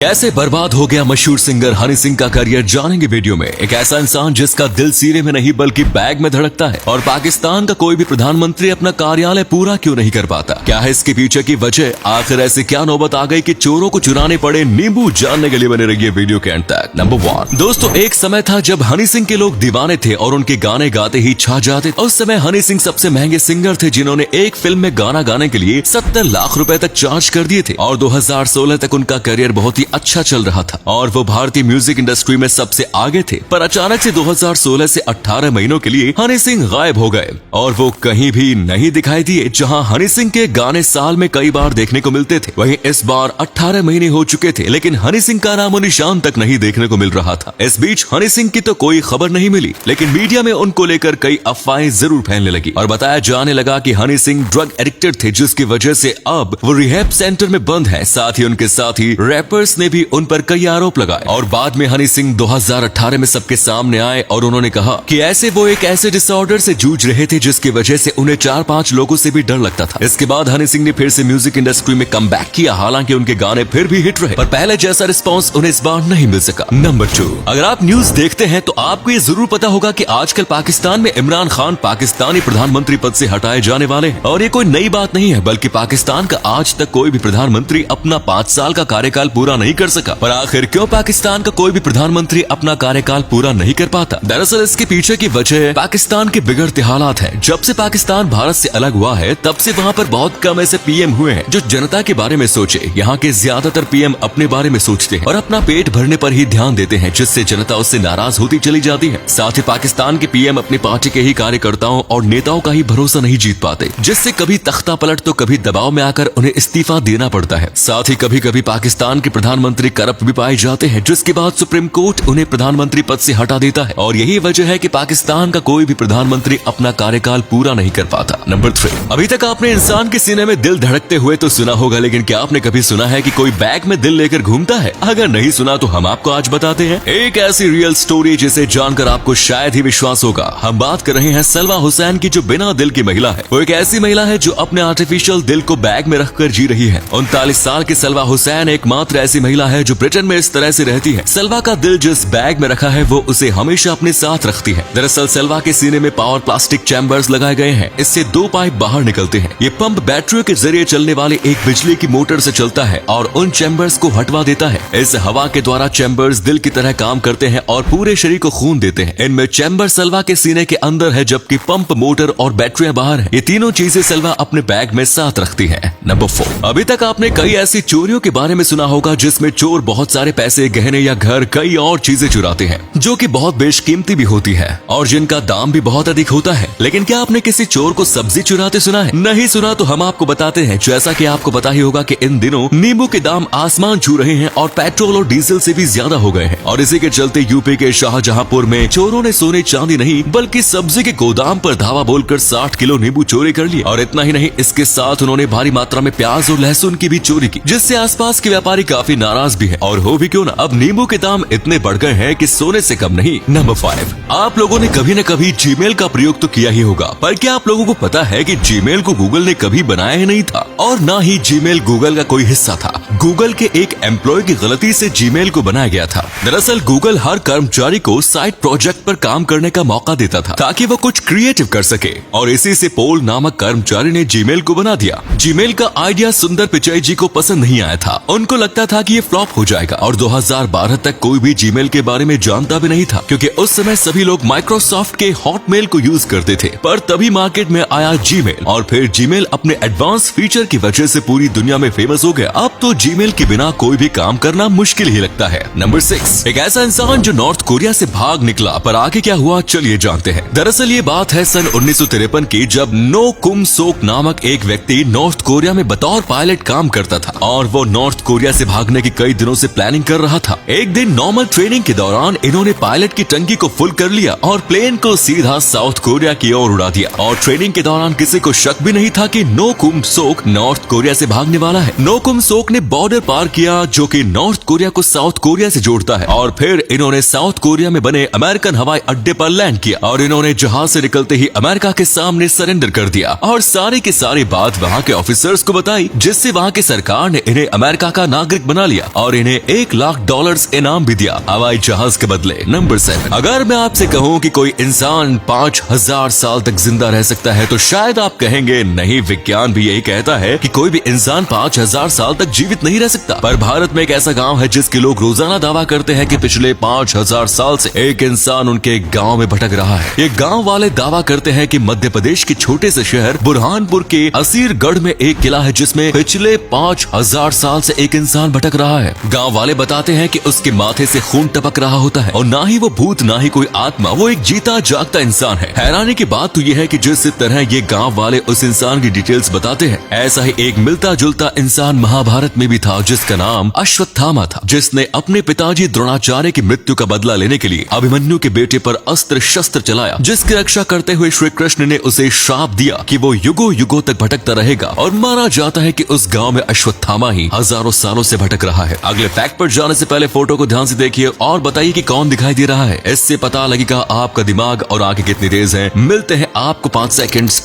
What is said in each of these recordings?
कैसे बर्बाद हो गया मशहूर सिंगर हनी सिंह का करियर जानेंगे वीडियो में। एक ऐसा इंसान जिसका दिल सीने में नहीं बल्कि बैग में धड़कता है, और पाकिस्तान का कोई भी प्रधानमंत्री अपना कार्यालय पूरा क्यों नहीं कर पाता। क्या है इसके पीछे की वजह, आखिर ऐसी क्या नौबत आ गई कि चोरों को चुराने पड़े नींबू। जानने के लिए बने रहिए वीडियो के अंत तक। नंबर 1 दोस्तों, एक समय था जब हनी सिंह के लोग दीवाने थे और उनके गाने गाते ही छा जाते। उस समय हनी सिंह सबसे महंगे सिंगर थे जिन्होंने एक फिल्म में गाना गाने के लिए 70 लाख रुपए तक चार्ज कर दिए थे, और 2016 तक उनका करियर बहुत ही अच्छा चल रहा था और वो भारतीय म्यूजिक इंडस्ट्री में सबसे आगे थे। पर अचानक से 2016 से 18 महीनों के लिए हनी सिंह गायब हो गए और वो कहीं भी नहीं दिखाई दिए। जहां हनी सिंह के गाने साल में कई बार देखने को मिलते थे, वहीं इस बार 18 महीने हो चुके थे लेकिन हनी सिंह का नामो निशान तक नहीं देखने को मिल रहा था। इस बीच हनी सिंह की तो कोई खबर नहीं मिली, लेकिन मीडिया में उनको लेकर कई अफवाहें जरूर फैलने लगी और बताया जाने लगा कि हनी सिंह ड्रग एडिक्टेड थे, जिसकी वजह से अब वो रिहैब सेंटर में बंद है। साथ ही उनके साथी रैपर्स ने भी उन पर कई आरोप लगाए और बाद में हनी सिंह 2018 में सबके सामने आए और उन्होंने कहा कि वो एक ऐसे डिसऑर्डर से जूझ रहे थे जिसकी वजह से उन्हें 4-5 लोगों से भी डर लगता था। इसके बाद हनी सिंह ने फिर से म्यूजिक इंडस्ट्री में कमबैक किया, हालांकि उनके गाने फिर भी हिट रहे, पर पहले जैसा रिस्पांस उन्हें इस बार नहीं मिल सका। नंबर 2, अगर आप न्यूज देखते हैं तो आपको ये जरूर पता होगा कि आजकल पाकिस्तान में इमरान खान पाकिस्तानी प्रधानमंत्री पद से हटाए जाने वाले हैं, और ये कोई नई बात नहीं है, बल्कि पाकिस्तान का आज तक कोई भी प्रधानमंत्री अपना 5 साल का कार्यकाल पूरा नहीं कर सका। पर आखिर क्यों पाकिस्तान का कोई भी प्रधानमंत्री अपना कार्यकाल पूरा नहीं कर पाता? दरअसल इसके पीछे की वजह पाकिस्तान के बिगड़ते हालात है। जब से पाकिस्तान भारत से अलग हुआ है तब से वहाँ पर बहुत कम ऐसे पीएम हुए हैं जो जनता के बारे में सोचे। यहाँ के ज्यादातर पीएम अपने बारे में सोचते हैं और अपना पेट भरने पर ही ध्यान देते हैं, जिससे जनता उससे नाराज होती चली जाती है। साथ ही पाकिस्तान के पीएम अपनी पार्टी के ही कार्यकर्ताओं और नेताओं का ही भरोसा नहीं जीत पाते, जिससे कभी तख्ता पलट तो कभी दबाव में आकर उन्हें इस्तीफा देना पड़ता है। साथ ही कभी कभी पाकिस्तान के प्रधानमंत्री करप्ट भी पाए जाते हैं, जिसके बाद सुप्रीम कोर्ट उन्हें प्रधानमंत्री पद से हटा देता है, और यही वजह है कि पाकिस्तान का कोई भी प्रधानमंत्री अपना कार्यकाल पूरा नहीं कर पाता। नंबर 3, अभी तक आपने इंसान के सीने में दिल धड़कते हुए तो सुना होगा, लेकिन क्या आपने कभी सुना है कि कोई बैग में दिल लेकर घूमता है? अगर नहीं सुना तो हम आपको आज बताते हैं एक ऐसी रियल स्टोरी जिसे जानकर आपको शायद ही विश्वास होगा। हम बात कर रहे हैं सलवा हुसैन की, जो बिना दिल की महिला है। वो एक ऐसी महिला है जो अपने आर्टिफिशियल दिल को बैग में रखकर जी रही है। 39 साल की सलवा हुसैन एकमात्र ऐसी महिला है जो ब्रिटेन में इस तरह से रहती है। सलवा का दिल जिस बैग में रखा है वो उसे हमेशा अपने साथ रखती है। दरअसल सलवा के सीने में पावर प्लास्टिक चैम्बर्स लगाए गए हैं। इससे 2 पाइप बाहर निकलते हैं। ये पंप बैटरियों के जरिए चलने वाले एक बिजली की मोटर से चलता है और उन चैम्बर्स को हटवा देता है। इस हवा के द्वारा चैम्बर्स दिल की तरह काम करते हैं और पूरे शरीर को खून देते हैं। इनमें चैम्बर सलवा के सीने के अंदर है, जबकि पंप, मोटर और बैटरियां बाहर है। ये तीनों चीजें सलवा अपने बैग में साथ रखती है। नंबर 4, अभी तक आपने कई ऐसी चोरियों के बारे में सुना होगा जिसमें चोर बहुत सारे पैसे, गहने या घर, कई और चीजें चुराते हैं, जो कि बहुत बेशकीमती भी होती है और जिनका दाम भी बहुत अधिक होता है। लेकिन क्या आपने किसी चोर को सब्जी चुराते सुना है? नहीं सुना तो हम आपको बताते हैं। जैसा कि आपको पता ही होगा कि इन दिनों नींबू के दाम आसमान छू रहे हैं और पेट्रोल और डीजल से भी ज्यादा हो गए हैं, और इसी के चलते यूपी के शाहजहांपुर में चोरों ने सोने चांदी नहीं बल्कि सब्जी के गोदाम पर धावा बोलकर 60 किलो नींबू चोरी कर लिया। और इतना ही नहीं, इसके साथ उन्होंने भारी मात्रा में प्याज और लहसुन की भी चोरी की, जिससे आसपास के व्यापारी काफी नाराज भी है। और हो भी क्यों ना, अब नींबू के दाम इतने बढ़ गए हैं कि सोने से कम नहीं। नंबर 5, आप लोगों ने कभी न कभी जीमेल का प्रयोग तो किया ही होगा, पर क्या आप लोगों को पता है कि जीमेल को गूगल ने कभी बनाया ही नहीं था और न ही जीमेल गूगल का कोई हिस्सा था। गूगल के एक एम्प्लॉय की गलती से जीमेल को बनाया गया था। दरअसल गूगल हर कर्मचारी को साइड प्रोजेक्ट पर काम करने का मौका देता था ताकि वो कुछ क्रिएटिव कर सके, और इसी से पोल नामक कर्मचारी ने जीमेल को बना दिया। जीमेल का आइडिया सुंदर पिचाई जी को पसंद नहीं आया था। उनको लगता था कि ये फ्लॉप हो जाएगा, और 2012 तक कोई भी जीमेल के बारे में जानता भी नहीं था, क्योंकि उस समय सभी लोग माइक्रोसॉफ्ट के हॉटमेल को यूज करते थे। पर तभी मार्केट में आया जीमेल, और फिर जीमेल अपने एडवांस फीचर की वजह से पूरी दुनिया में फेमस हो गया। अब तो जीमेल के बिना कोई भी काम करना मुश्किल ही लगता है। नंबर 6, एक ऐसा इंसान जो नॉर्थ कोरिया से भाग निकला, पर आगे क्या हुआ चलिए जानते हैं। दरअसल ये बात है सन 1953 की, जब नो कुम सोक नामक एक व्यक्ति नॉर्थ कोरिया में बतौर पायलट काम करता था और वो नॉर्थ कोरिया से भागने की कई दिनों से प्लानिंग कर रहा था। एक दिन नॉर्मल ट्रेनिंग के दौरान इन्होंने पायलट की टंकी को फुल कर लिया और प्लेन को सीधा साउथ कोरिया की ओर उड़ा दिया, और ट्रेनिंग के दौरान किसी को शक भी नहीं था कि नो कुम सोक नॉर्थ कोरिया से भागने वाला है। नो कुम सोक ने बॉर्डर पार किया जो कि नॉर्थ कोरिया को साउथ कोरिया से जोड़ता है, और फिर इन्होंने साउथ कोरिया में बने अमेरिकन हवाई अड्डे पर लैंड किया और इन्होंने जहाज से निकलते ही अमेरिका के सामने सरेंडर कर दिया और सारी की सारी बात वहाँ के ऑफिसर्स को बताई, जिससे वहाँ की सरकार ने इन्हें अमेरिका का नागरिक बना लिया और इन्हें $1 लाख इनाम भी दिया हवाई जहाज के बदले। नंबर 7, अगर मैं आपसे कहूँ कि कोई इंसान 5000 साल तक जिंदा रह सकता है तो शायद आप कहेंगे नहीं, विज्ञान भी यही कहता है कि कोई भी इंसान 5000 साल तक जीवित नहीं रह सकता। पर भारत में एक ऐसा गांव है जिसके लोग रोजाना दावा करते हैं कि पिछले 5000 साल से एक इंसान उनके गांव में भटक रहा है। ये गांव वाले दावा करते हैं कि मध्य प्रदेश के छोटे से शहर बुरहानपुर के असीरगढ़ में एक किला है जिसमें पिछले 5000 साल से एक इंसान भटक रहा है। गांव वाले बताते हैं कि उसके माथे से खून टपक रहा होता है और ना ही वो भूत ना ही कोई आत्मा, वो एक जीता जागता इंसान है। हैरानी की बात तो यह है कि जिस तरह ये गांव वाले उस इंसान की डिटेल्स बताते हैं, ऐसा ही एक मिलता जुलता इंसान महाभारत में भी था जिसका नाम अश्वत्थामा था, जिसने अपने पिताजी द्रोणाचार्य की मृत्यु का बदला लेने के लिए अभिमन्यु के बेटे पर अस्त्र शस्त्र चलाया, जिसकी रक्षा करते हुए श्री कृष्ण ने उसे श्राप दिया कि वो युगों युगों तक भटकता रहेगा। और माना जाता है कि उस गांव में अश्वत्थामा ही हजारों सालों से भटक रहा है। अगले फैक्ट पर जाने से पहले फोटो को ध्यान से देखिए और बताइए कि कौन दिखाई दे रहा है। इससे पता लगेगा आपका दिमाग और आंखें कितनी तेज हैं। मिलते हैं आपको 5 सेकंड्स।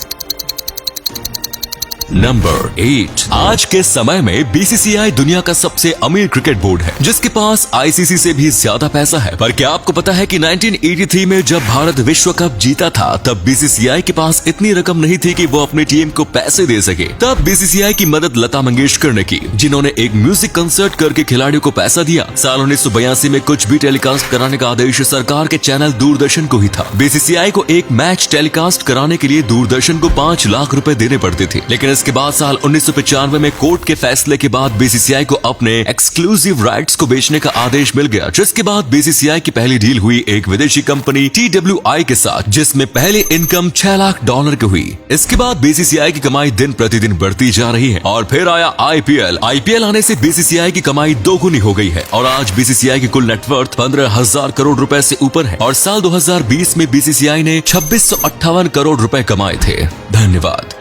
नंबर 8, आज के समय में बीसीसीआई दुनिया का सबसे अमीर क्रिकेट बोर्ड है जिसके पास आईसीसी से भी ज्यादा पैसा है। पर क्या आपको पता है कि 1983 में जब भारत विश्व कप जीता था तब बीसीसीआई के पास इतनी रकम नहीं थी कि वो अपनी टीम को पैसे दे सके। तब बीसीसीआई की मदद लता मंगेशकर ने की, जिन्होंने एक म्यूजिक कंसर्ट करके खिलाड़ियों को पैसा दिया। साल 1982 में कुछ भी टेलीकास्ट कराने का आदेश सरकार के चैनल दूरदर्शन को ही था। बीसीसीआई को एक मैच टेलीकास्ट कराने के लिए दूरदर्शन को 5 लाख रुपए देने पड़ते थे, लेकिन इसके बाद साल 1995 में कोर्ट के फैसले के बाद बीसीसीआई को अपने एक्सक्लूसिव राइट्स को बेचने का आदेश मिल गया, जिसके बाद बीसीसीआई की पहली डील हुई एक विदेशी कंपनी TWI के साथ, जिसमें पहली इनकम $6 लाख की हुई। इसके बाद बीसीसीआई की कमाई दिन प्रतिदिन बढ़ती जा रही है और फिर आया आईपीएल आने से बीसीसीआई की कमाई दोगुनी हो गई है और आज बीसीसीआई की कुल नेटवर्थ 15,000 करोड़ रुपए से ऊपर है और साल 2020 में बीसीसीआई ने 2658 करोड़ रुपए कमाए थे। धन्यवाद।